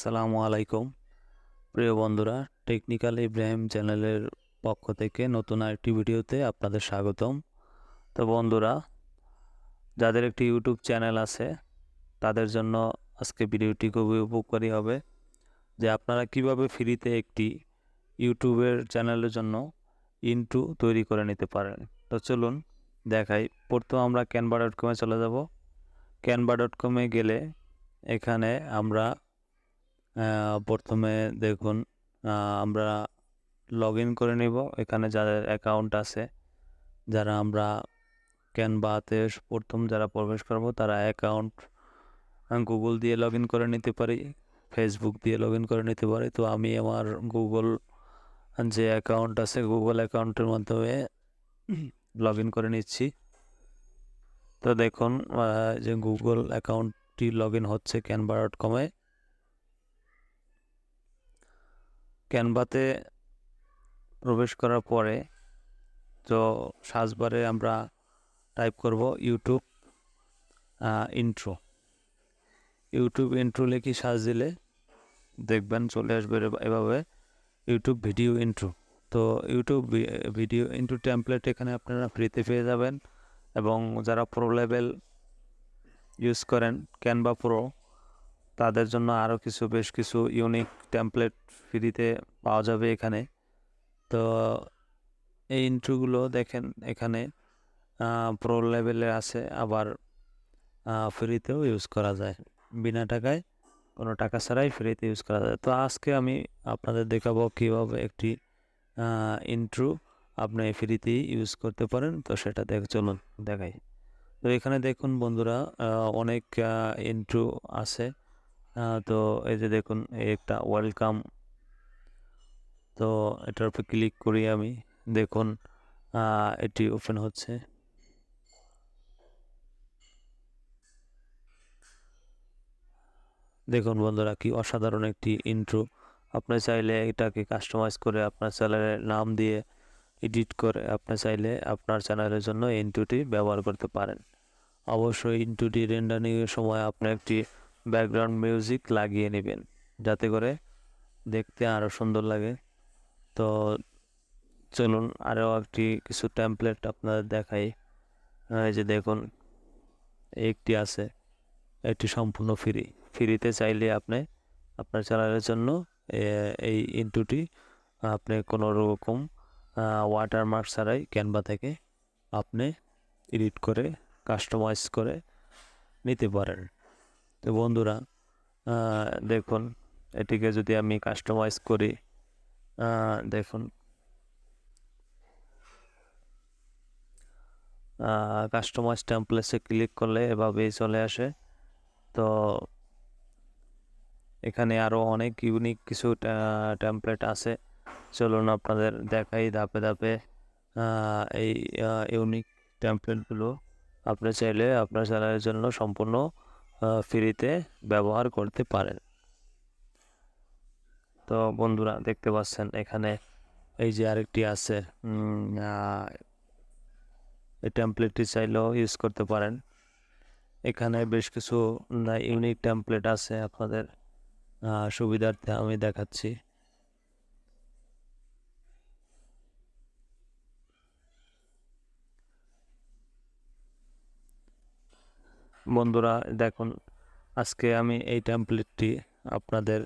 আসসালামু আলাইকুম প্রিয় বন্ধুরা, টেকনিক্যাল ইব্রাহিম চ্যানেলের পক্ষ থেকে নতুন আরেকটি ভিডিওতে আপনাদের স্বাগতম। তো বন্ধুরা, যাদের একটি ইউটিউব চ্যানেল আছে তাদের জন্য আজকে ভিডিওটি খুবই উপকারী হবে যে আপনারা কিভাবে ফ্রিতে একটি ইউটিউবের চ্যানেলের জন্য ইন্ট্রো তৈরি করে নিতে পারেন। তো চলুন দেখাই। প্রথমে আমরা canva.com-এ চলে যাব। canva.com-এ গেলে এখানে আমরা প্রথমে দেখুন আমরা লগ ইন করে নিব। এখানে যাদের অ্যাকাউন্ট আছে, যারা আমরা ক্যানভাতে প্রথম যারা প্রবেশ করব তারা অ্যাকাউন্ট গুগল দিয়ে লগ ইন করে নিতে পারি, ফেসবুক দিয়ে লগ ইন করে নিতে পারি। তো আমি আমার গুগল যে অ্যাকাউন্ট আছে গুগল অ্যাকাউন্টের মাধ্যমে লগ ইন করে নিচ্ছি। তো দেখুন যে গুগল অ্যাকাউন্টটি লগ ইন হচ্ছে canva.com-এ। ক্যানভাতে প্রবেশ করার পরে তো সার্চবারে আমরা টাইপ করব ইউটিউব ইন্ট্রো লিখে সার্চ দিলে দেখবেন চলে আসবে এভাবে ইউটিউব ভিডিও ইন্ট্রো। তো ইউটিউব ভিডিও ইন্ট্রো টেমপ্লেট এখানে আপনারা ফ্রিতে পেয়ে যাবেন, এবং যারা প্রো লেভেল ইউজ করেন ক্যানভা প্রো তাদের জন্য আরও বেশ কিছু ইউনিক টেমপ্লেট ফ্রিতে পাওয়া যাবে এখানে। তো এই ইন্ট্রোগুলো দেখেন এখানে প্রো লেভেলে আছে, আবার ফ্রিতেও ইউজ করা যায়, বিনা টাকায়, কোনো টাকা ছাড়াই ফ্রিতে ইউজ করা যায়। তো আজকে আমি আপনাদের দেখাবো কীভাবে একটি ইন্ট্রো আপনি ফ্রিতেই ইউজ করতে পারেন। তো সেটা চলুন দেখাই। তো এখানে দেখুন বন্ধুরা, অনেক ইন্ট্রো আছে। তো এই যে দেখুন একটা ওয়েলকাম, তো এটার উপর ক্লিক করি আমি। দেখুন এটি ওপেন হচ্ছে। দেখুন বন্ধুরা, কি অসাধারণ একটি ইন্ট্রো। আপনি চাইলে এটাকে কাস্টমাইজ করে আপনার চ্যানেলের নাম দিয়ে এডিট করে আপনি চাইলে আপনার চ্যানেলের জন্য ইন্ট্রোটি ব্যবহার করতে পারেন। অবশ্যই ইন্ট্রোটি রেন্ডারিংয়ের সময় আপনি একটি ব্যাকগ্রাউন্ড মিউজিক লাগিয়ে নেবেন, যাতে করে দেখতে আরও সুন্দর লাগে। তো চলুন আরও কিছু টেমপ্লেট আপনাদের দেখাই। এই যে দেখুন একটি আছে, এটি সম্পূর্ণ ফ্রিতে চাইলে আপনি আপনার চ্যানেলের জন্য এই ইন্ট্রোটি আপনি কোনো রকম ওয়াটারমার্ক ছাড়াই ক্যানভা থেকে আপনি এডিট করে কাস্টমাইজ করে নিতে পারেন। তো বন্ধুরা দেখুন, এটিকে যদি আমি কাস্টমাইজ করি, দেখুন কাস্টমাইজ টেমপ্লেটসে ক্লিক করলে এভাবেই চলে আসে। তো এখানে আরও অনেক ইউনিক কিছু টেমপ্লেট আছে, চলুন আপনাদের দেখাই ধাপে ধাপে। এই ইউনিক টেমপ্লেটগুলো আপনি চাইলে আপনার চ্যানেলের জন্য সম্পূর্ণ ফ্রিতে ব্যবহার করতে পারেন। তো বন্ধুরা দেখতে পাচ্ছেন এখানে এই যে আরেকটি আছে, এই টেমপ্লেটটি চাইলেও ইউজ করতে পারেন। এখানে বেশ কিছু ইউনিক টেমপ্লেট আছে, আপনাদের সুবিধার্থে আমি দেখাচ্ছি। বন্ধুরা দেখুন, আজকে আমি এই টেমপ্লেটটি আপনাদের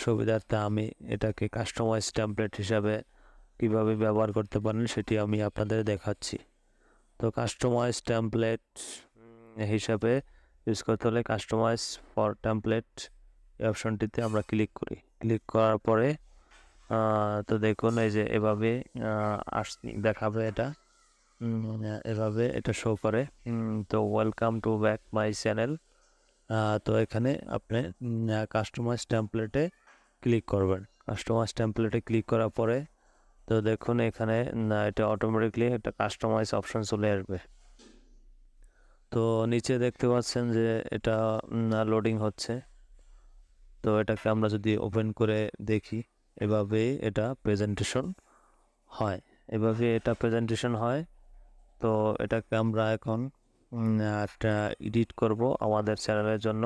সুবিধার্থে আমি এটাকে কাস্টমাইজ টেমপ্লেট হিসাবে কিভাবে ব্যবহার করতে পারেন সেটি আমি আপনাদের দেখাচ্ছি। তো কাস্টমাইজ টেমপ্লেট হিসাবে ইউজ করতে হলে কাস্টমাইজ ফর টেমপ্লেট এই অপশনটিতে আমরা ক্লিক করি। ক্লিক করার পরে তো দেখুন এই যে এভাবে দেখাবে, এটা এভাবে এটা শো করে। তো welcome to back my channel. তো এখানে আপনি কাস্টমাইজ টেমপ্লেটে ক্লিক করবেন। কাস্টমাইজ টেমপ্লেটে ক্লিক করার পরে তো দেখুন এখানে এটা অটোমেটিকলি একটা কাস্টমাইজ অপশন চলে আসবে। তো নিচে দেখতে পাচ্ছেন যে এটা লোডিং হচ্ছে। তো এটাকে আমরা যদি ওপেন করে দেখি, এভাবেই এটা প্রেজেন্টেশন হয়। তো এটাকে আমরা এখন একটা এডিট করব আমাদের চ্যানেলের জন্য।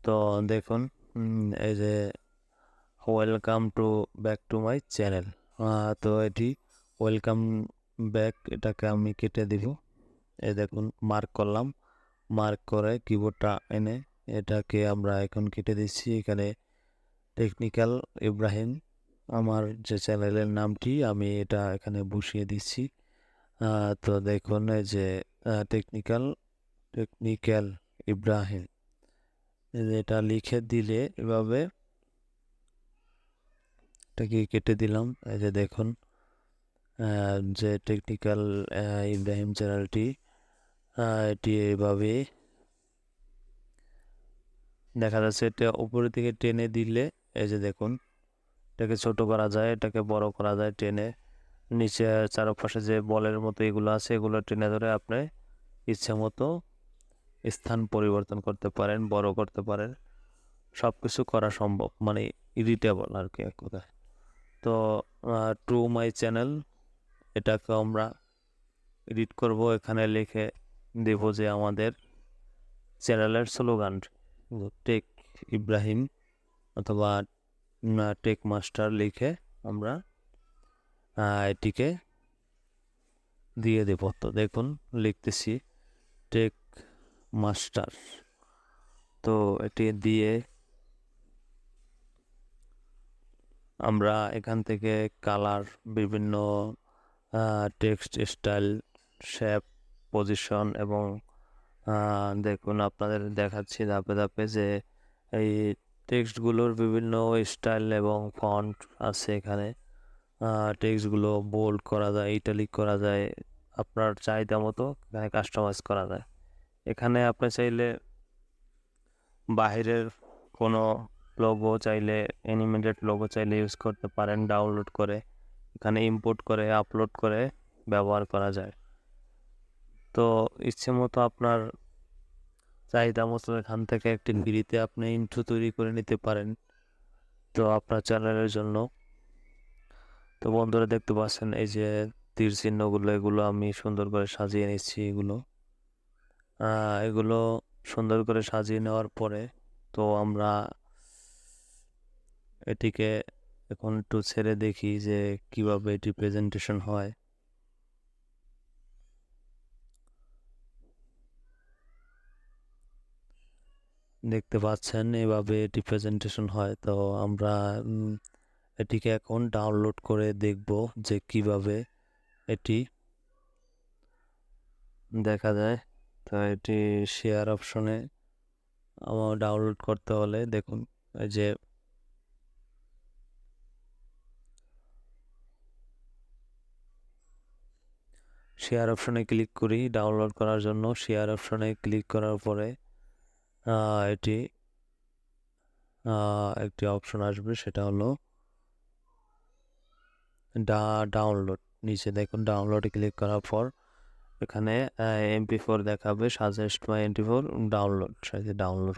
তো দেখুন এই যে welcome to back to my channel, তো এটি ওয়েলকাম ব্যাক, এটাকে আমি কেটে দিব। এই দেখুন মার্ক করলাম, মার্ক করে কিবোর্ডটা এনে এটাকে আমরা এখন কেটে দিচ্ছি। এখানে টেকনিক্যাল ইব্রাহিম আমার যে চ্যানেলের নামটি আমি এটা এখানে বসিয়ে দিচ্ছি। তো দেখুন এই যে টেকনিক্যাল ইব্রাহিম এটা লিখে দিলে এভাবে এটাকে কেটে দিলাম। এই যে দেখুন যে টেকনিক্যাল ইব্রাহিম চ্যানেলটি, এটি এইভাবে দেখা যাচ্ছে। এটা উপরের দিকে টেনে দিলে এই যে দেখুন এটাকে ছোট করা যায়, এটাকে বড় করা যায় টেনে। নিচে চারপাশে যে বলের মতো এগুলো আছে এগুলো টেনে ধরে আপনি ইচ্ছে মতো স্থান পরিবর্তন করতে পারেন, বড় করতে পারেন, সব কিছু করা সম্ভব, মানে এডিটেবল আর কি এক কথায়। তো টু মাই চ্যানেল এটাকে আমরা এডিট করব, এখানে লিখে দেব যে আমাদের চ্যানেলের স্লোগান টেক ইব্রাহিম অথবা টেক মাস্টার লিখে আমরা এটিকে দিয়ে দেব। তো দেখুন লিখতেছি টেক মাস্টার, তো এটি দিয়ে আমরা এখান থেকে কালার, বিভিন্ন টেক্সট স্টাইল, শেপ, পজিশন এবং দেখুন আপনাদের দেখাচ্ছি ধাপে ধাপে যে এই টেক্সটগুলোর বিভিন্ন স্টাইল এবং ফন্ট আছে এখানে। টেক্সটগুলো বোল্ড করা যায়, ইটালিক করা যায়, আপনার চাহিদা মতো এখানে কাস্টমাইজ করা যায়। এখানে আপনি চাইলে বাহিরের কোনো লোগো চাইলে, অ্যানিমেটেড লোগো চাইলে ইউজ করতে পারেন, ডাউনলোড করে এখানে ইম্পোর্ট করে আপলোড করে ব্যবহার করা যায়। তো ইচ্ছে মতো আপনার চাহিদা মতো এখান থেকে একটি ফ্রিতে আপনি ইন্ট্রো তৈরি করে নিতে পারেন তো আপনার চ্যানেলের জন্য। তো বন্ধুরা দেখতে পাচ্ছেন এই যে তীর চিহ্নগুলো, এগুলো আমি সুন্দর করে সাজিয়ে নিচ্ছি। এগুলো সুন্দর করে সাজিয়ে নেওয়ার পরে তো আমরা এটিকে এখন একটু ছেড়ে দেখি যে কিভাবে এটি প্রেজেন্টেশন হয়। দেখতে পাচ্ছেন এভাবে এটি প্রেজেন্টেশন হয়। তো আমরা এটিকে এখন ডাউনলোড করে দেখব যে কিভাবে এটি দেখা যায়। তো এটি শেয়ার অপশনে আমার ডাউনলোড করতে হলে দেখুন এই যে শেয়ার অপশনে ক্লিক করি ডাউনলোড করার জন্য। শেয়ার অপশনে ক্লিক করার পরে এটি একটি অপশন আসবে, সেটা হলো ডাউনলোড। নিচে দেখুন ডাউনলোডে ক্লিক করার পর এখানে MP4 দেখাবে, সাজেস্ট মাই MP4 ডাউনলোড, ডাউনলোড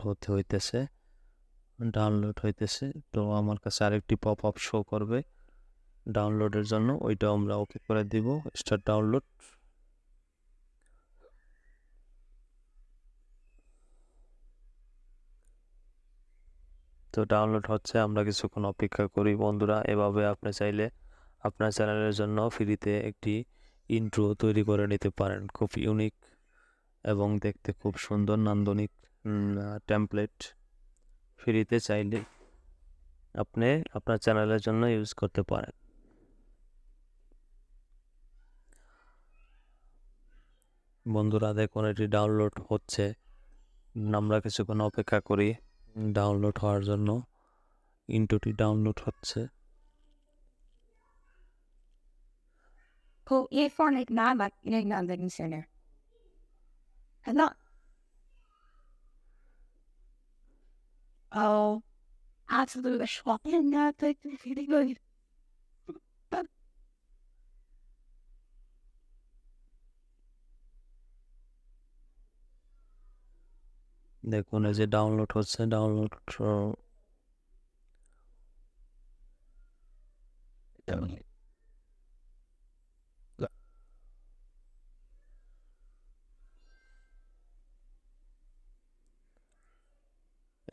হইতেছে। তো আমার কাছে আরেকটি পপ আপ শো করবে ডাউনলোডের জন্য, ওইটা আমরা ওকে করে দিব, স্টার্ট ডাউনলোড। তো ডাউনলোড হচ্ছে, আমরা কিছুক্ষণ অপেক্ষা করি বন্ধুরা। এভাবে আপনি চাইলে আপনার চ্যানেলের জন্য ফ্রিতে একটি ইন্ট্রো তৈরি করে নিতে পারেন, খুব ইউনিক এবং দেখতে খুব সুন্দর নান্দনিক টেমপ্লেট ফ্রিতে চাইলে আপনি আপনার চ্যানেলের জন্য ইউজ করতে পারেন। বন্ধুরা দেখুন এটি ডাউনলোড হচ্ছে, আমরা কিছুক্ষণ অপেক্ষা করি ডাউনলোড হওয়ার জন্য। ইন্ট্রোটি ডাউনলোড হচ্ছে। På erfarenhet närmare egna anläggningsscener. Eller? Oh, absolut shocking. That's really good. দেখুন এই যে ডাউনলোড হচ্ছে, ডাউনলোড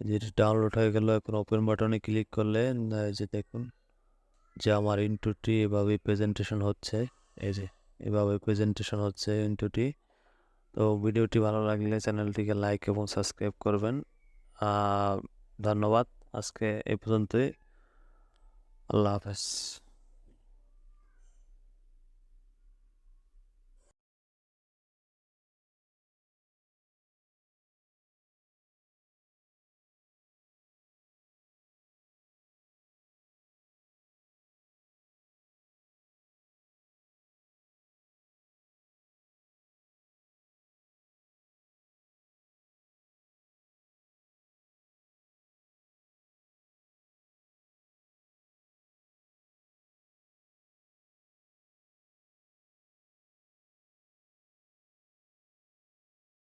যেটি ডাউনলোড হয়ে গেল। এখন ওপেন বাটনে ক্লিক করলে এই যে দেখুন যে আমার ইন্টুটি এভাবে প্রেজেন্টেশন হচ্ছে। এই যে এভাবে প্রেজেন্টেশন হচ্ছে ইন্টুটি। তো ভিডিওটি ভালো লাগলে চ্যানেলটিকে লাইক এবং সাবস্ক্রাইব করবেন। ধন্যবাদ। আজকে এই পর্যন্তই। আল্লাহ হাফেজ।